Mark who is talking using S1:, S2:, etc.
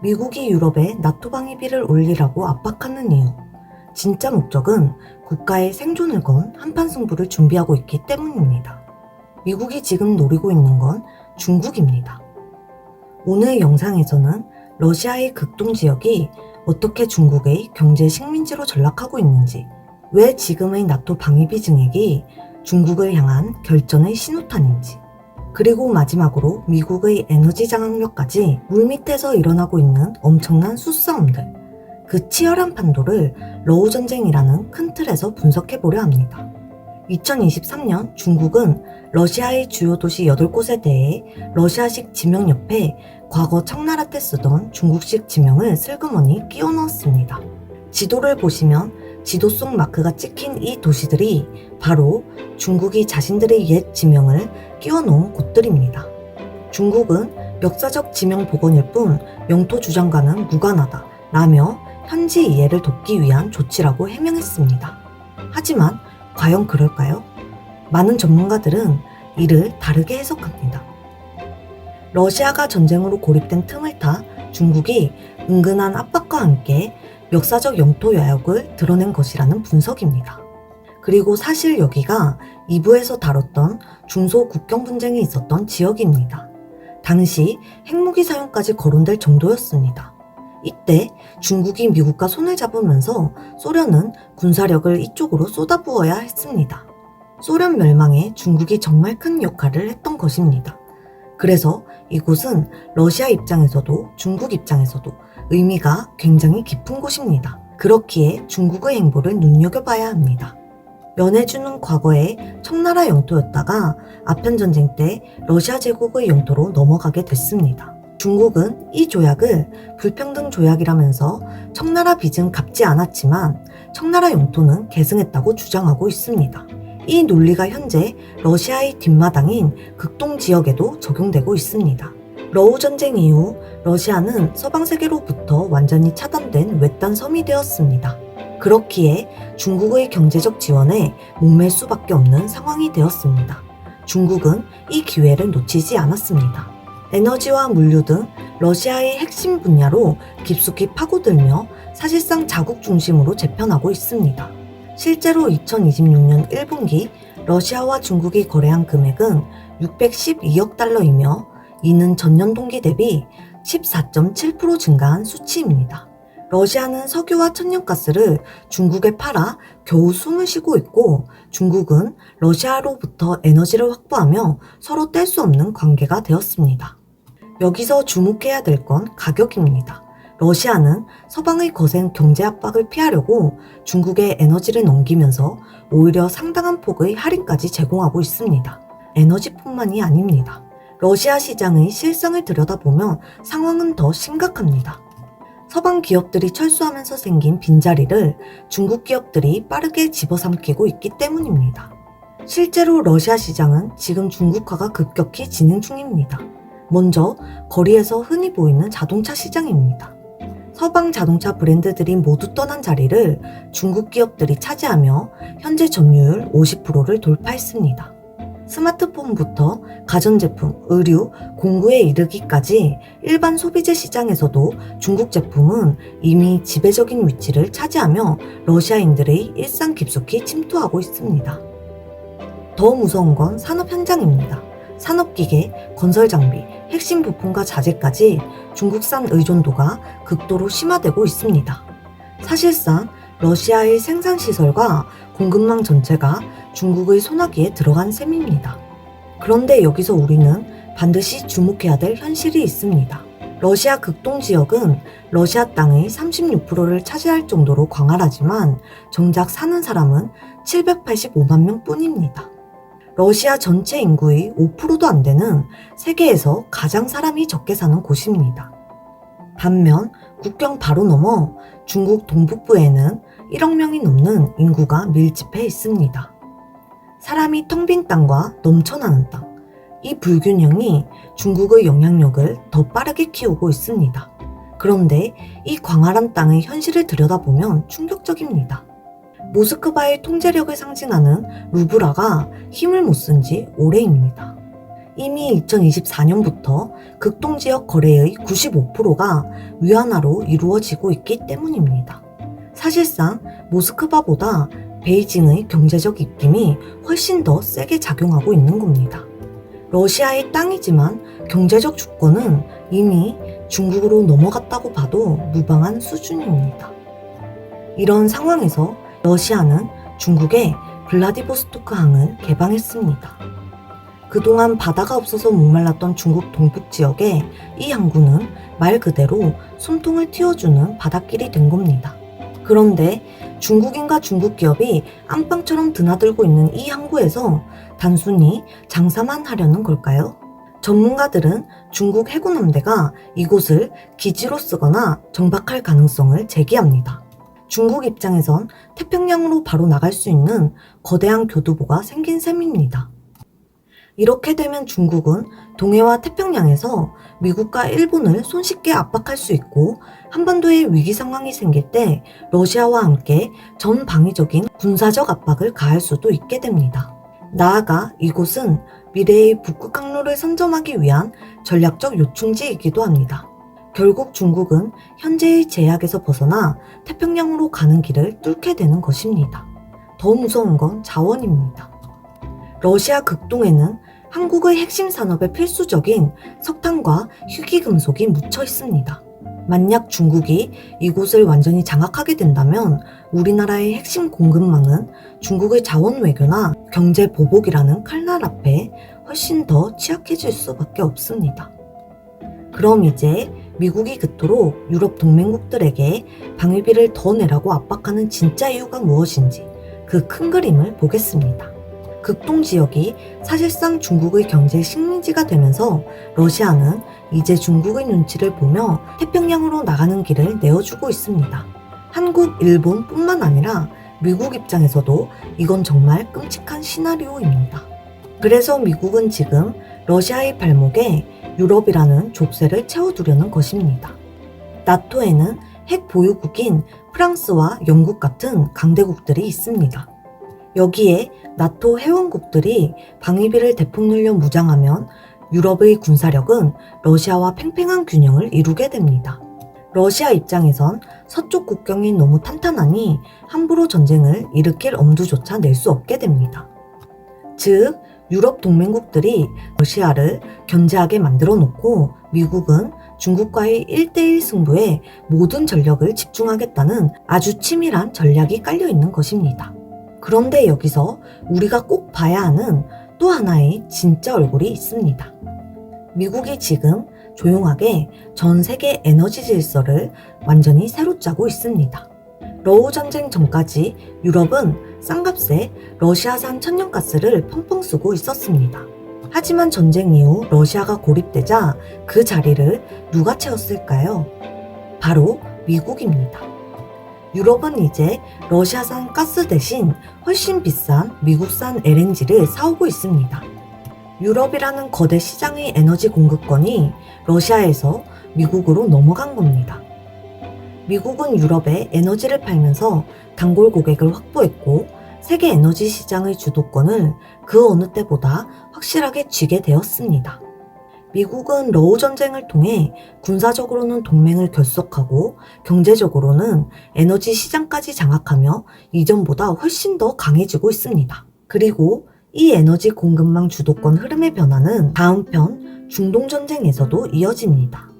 S1: 미국이 유럽에 나토 방위비를 올리라고 압박하는 이유. 진짜 목적은 국가의 생존을 건 한판 승부를 준비하고 있기 때문입니다. 미국이 지금 노리고 있는 건 중국입니다. 오늘 영상에서는 러시아의 극동 지역이 어떻게 중국의 경제 식민지로 전락하고 있는지, 왜 지금의 나토 방위비 증액이 중국을 향한 결전의 신호탄인지, 그리고 마지막으로 미국의 에너지 장악력까지 물밑에서 일어나고 있는 엄청난 수싸움들, 그 치열한 판도를 러우 전쟁이라는 큰 틀에서 분석해보려 합니다. 2023년 중국은 러시아의 주요 도시 8곳에 대해 러시아식 지명 옆에 과거 청나라 때 쓰던 중국식 지명을 슬그머니 끼워 넣었습니다. 지도를 보시면 지도 속 마크가 찍힌 이 도시들이 바로 중국이 자신들의 옛 지명을 끼워 놓은 곳들입니다. 중국은 역사적 지명 복원일 뿐 영토 주장과는 무관하다 라며 현지 이해를 돕기 위한 조치라고 해명했습니다. 하지만 과연 그럴까요? 많은 전문가들은 이를 다르게 해석합니다. 러시아가 전쟁으로 고립된 틈을 타 중국이 은근한 압박과 함께 역사적 영토 야욕을 드러낸 것이라는 분석입니다. 그리고 사실 여기가 2부에서 다뤘던 중소 국경 분쟁이 있었던 지역입니다. 당시 핵무기 사용까지 거론될 정도였습니다. 이때 중국이 미국과 손을 잡으면서 소련은 군사력을 이쪽으로 쏟아부어야 했습니다. 소련 멸망에 중국이 정말 큰 역할을 했던 것입니다. 그래서 이곳은 러시아 입장에서도 중국 입장에서도 의미가 굉장히 깊은 곳입니다. 그렇기에 중국의 행보를 눈여겨봐야 합니다. 연해주는 과거의 청나라 영토였다가 아편전쟁 때 러시아 제국의 영토로 넘어가게 됐습니다. 중국은 이 조약을 불평등 조약이라면서 청나라 빚은 갚지 않았지만 청나라 영토는 계승했다고 주장하고 있습니다. 이 논리가 현재 러시아의 뒷마당인 극동 지역에도 적용되고 있습니다. 러우 전쟁 이후 러시아는 서방 세계로부터 완전히 차단된 외딴 섬이 되었습니다. 그렇기에 중국의 경제적 지원에 목맬 수밖에 없는 상황이 되었습니다. 중국은 이 기회를 놓치지 않았습니다. 에너지와 물류 등 러시아의 핵심 분야로 깊숙이 파고들며 사실상 자국 중심으로 재편하고 있습니다. 실제로 2026년 1분기 러시아와 중국이 거래한 금액은 612억 달러이며 이는 전년 동기 대비 14.7% 증가한 수치입니다. 러시아는 석유와 천연가스를 중국에 팔아 겨우 숨을 쉬고 있고 중국은 러시아로부터 에너지를 확보하며 서로 뗄 수 없는 관계가 되었습니다. 여기서 주목해야 될 건 가격입니다. 러시아는 서방의 거센 경제 압박을 피하려고 중국에 에너지를 넘기면서 오히려 상당한 폭의 할인까지 제공하고 있습니다. 에너지뿐만이 아닙니다. 러시아 시장의 실상을 들여다보면 상황은 더 심각합니다. 서방 기업들이 철수하면서 생긴 빈자리를 중국 기업들이 빠르게 집어삼키고 있기 때문입니다. 실제로 러시아 시장은 지금 중국화가 급격히 진행 중입니다. 먼저 거리에서 흔히 보이는 자동차 시장입니다. 서방 자동차 브랜드들이 모두 떠난 자리를 중국 기업들이 차지하며 현재 점유율 50%를 돌파했습니다. 스마트폰부터 가전제품, 의류, 공구에 이르기까지 일반 소비재 시장에서도 중국 제품은 이미 지배적인 위치를 차지하며 러시아인들의 일상 깊숙이 침투하고 있습니다. 더 무서운 건 산업 현장입니다. 산업기계, 건설장비, 핵심 부품과 자재까지 중국산 의존도가 극도로 심화되고 있습니다. 사실상 러시아의 생산시설과 공급망 전체가 중국의 손아귀에 들어간 셈입니다. 그런데 여기서 우리는 반드시 주목해야 될 현실이 있습니다. 러시아 극동 지역은 러시아 땅의 36%를 차지할 정도로 광활하지만 정작 사는 사람은 785만 명 뿐입니다. 러시아 전체 인구의 5%도 안 되는 세계에서 가장 사람이 적게 사는 곳입니다. 반면 국경 바로 넘어 중국 동북부에는 1억 명이 넘는 인구가 밀집해 있습니다. 사람이 텅 빈 땅과 넘쳐나는 땅, 이 불균형이 중국의 영향력을 더 빠르게 키우고 있습니다. 그런데 이 광활한 땅의 현실을 들여다보면 충격적입니다. 모스크바의 통제력을 상징하는 루브라가 힘을 못 쓴 지 오래입니다. 이미 2024년부터 극동지역 거래의 95%가 위안화로 이루어지고 있기 때문입니다. 사실상 모스크바보다 베이징의 경제적 입김이 훨씬 더 세게 작용하고 있는 겁니다. 러시아의 땅이지만 경제적 주권은 이미 중국으로 넘어갔다고 봐도 무방한 수준입니다. 이런 상황에서 러시아는 중국의 블라디보스토크 항을 개방했습니다. 그동안 바다가 없어서 목말랐던 중국 동북 지역에 이 항구는 말 그대로 숨통을 틔워주는 바닷길이 된 겁니다. 그런데 중국인과 중국 기업이 안방처럼 드나들고 있는 이 항구에서 단순히 장사만 하려는 걸까요? 전문가들은 중국 해군 함대가 이곳을 기지로 쓰거나 정박할 가능성을 제기합니다. 중국 입장에선 태평양으로 바로 나갈 수 있는 거대한 교두보가 생긴 셈입니다. 이렇게 되면 중국은 동해와 태평양에서 미국과 일본을 손쉽게 압박할 수 있고 한반도에 위기 상황이 생길 때 러시아와 함께 전방위적인 군사적 압박을 가할 수도 있게 됩니다. 나아가 이곳은 미래의 북극 항로를 선점하기 위한 전략적 요충지이기도 합니다. 결국 중국은 현재의 제약에서 벗어나 태평양으로 가는 길을 뚫게 되는 것입니다. 더 무서운 건 자원입니다. 러시아 극동에는 한국의 핵심 산업에 필수적인 석탄과 희귀금속이 묻혀 있습니다. 만약 중국이 이곳을 완전히 장악하게 된다면 우리나라의 핵심 공급망은 중국의 자원 외교나 경제 보복이라는 칼날 앞에 훨씬 더 취약해질 수밖에 없습니다. 그럼 이제 미국이 그토록 유럽 동맹국들에게 방위비를 더 내라고 압박하는 진짜 이유가 무엇인지 그 큰 그림을 보겠습니다. 극동 지역이 사실상 중국의 경제 식민지가 되면서 러시아는 이제 중국의 눈치를 보며 태평양으로 나가는 길을 내어주고 있습니다. 한국, 일본뿐만 아니라 미국 입장에서도 이건 정말 끔찍한 시나리오입니다. 그래서 미국은 지금 러시아의 발목에 유럽이라는 족쇄를 채워두려는 것입니다. 나토에는 핵 보유국인 프랑스와 영국 같은 강대국들이 있습니다. 여기에 나토 회원국들이 방위비를 대폭 늘려 무장하면 유럽의 군사력은 러시아와 팽팽한 균형을 이루게 됩니다. 러시아 입장에선 서쪽 국경이 너무 탄탄하니 함부로 전쟁을 일으킬 엄두조차 낼 수 없게 됩니다. 즉, 유럽 동맹국들이 러시아를 견제하게 만들어 놓고 미국은 중국과의 1대1 승부에 모든 전력을 집중하겠다는 아주 치밀한 전략이 깔려 있는 것입니다. 그런데 여기서 우리가 꼭 봐야 하는 또 하나의 진짜 얼굴이 있습니다. 미국이 지금 조용하게 전 세계 에너지 질서를 완전히 새로 짜고 있습니다. 러우 전쟁 전까지 유럽은 싼값에 러시아산 천연가스를 펑펑 쓰고 있었습니다. 하지만 전쟁 이후 러시아가 고립되자 그 자리를 누가 채웠을까요? 바로 미국입니다. 유럽은 이제 러시아산 가스 대신 훨씬 비싼 미국산 LNG를 사오고 있습니다. 유럽이라는 거대 시장의 에너지 공급권이 러시아에서 미국으로 넘어간 겁니다. 미국은 유럽에 에너지를 팔면서 단골 고객을 확보했고 세계 에너지 시장의 주도권을 그 어느 때보다 확실하게 쥐게 되었습니다. 미국은 러우 전쟁을 통해 군사적으로는 동맹을 결속하고 경제적으로는 에너지 시장까지 장악하며 이전보다 훨씬 더 강해지고 있습니다. 그리고 이 에너지 공급망 주도권 흐름의 변화는 다음 편 중동 전쟁에서도 이어집니다.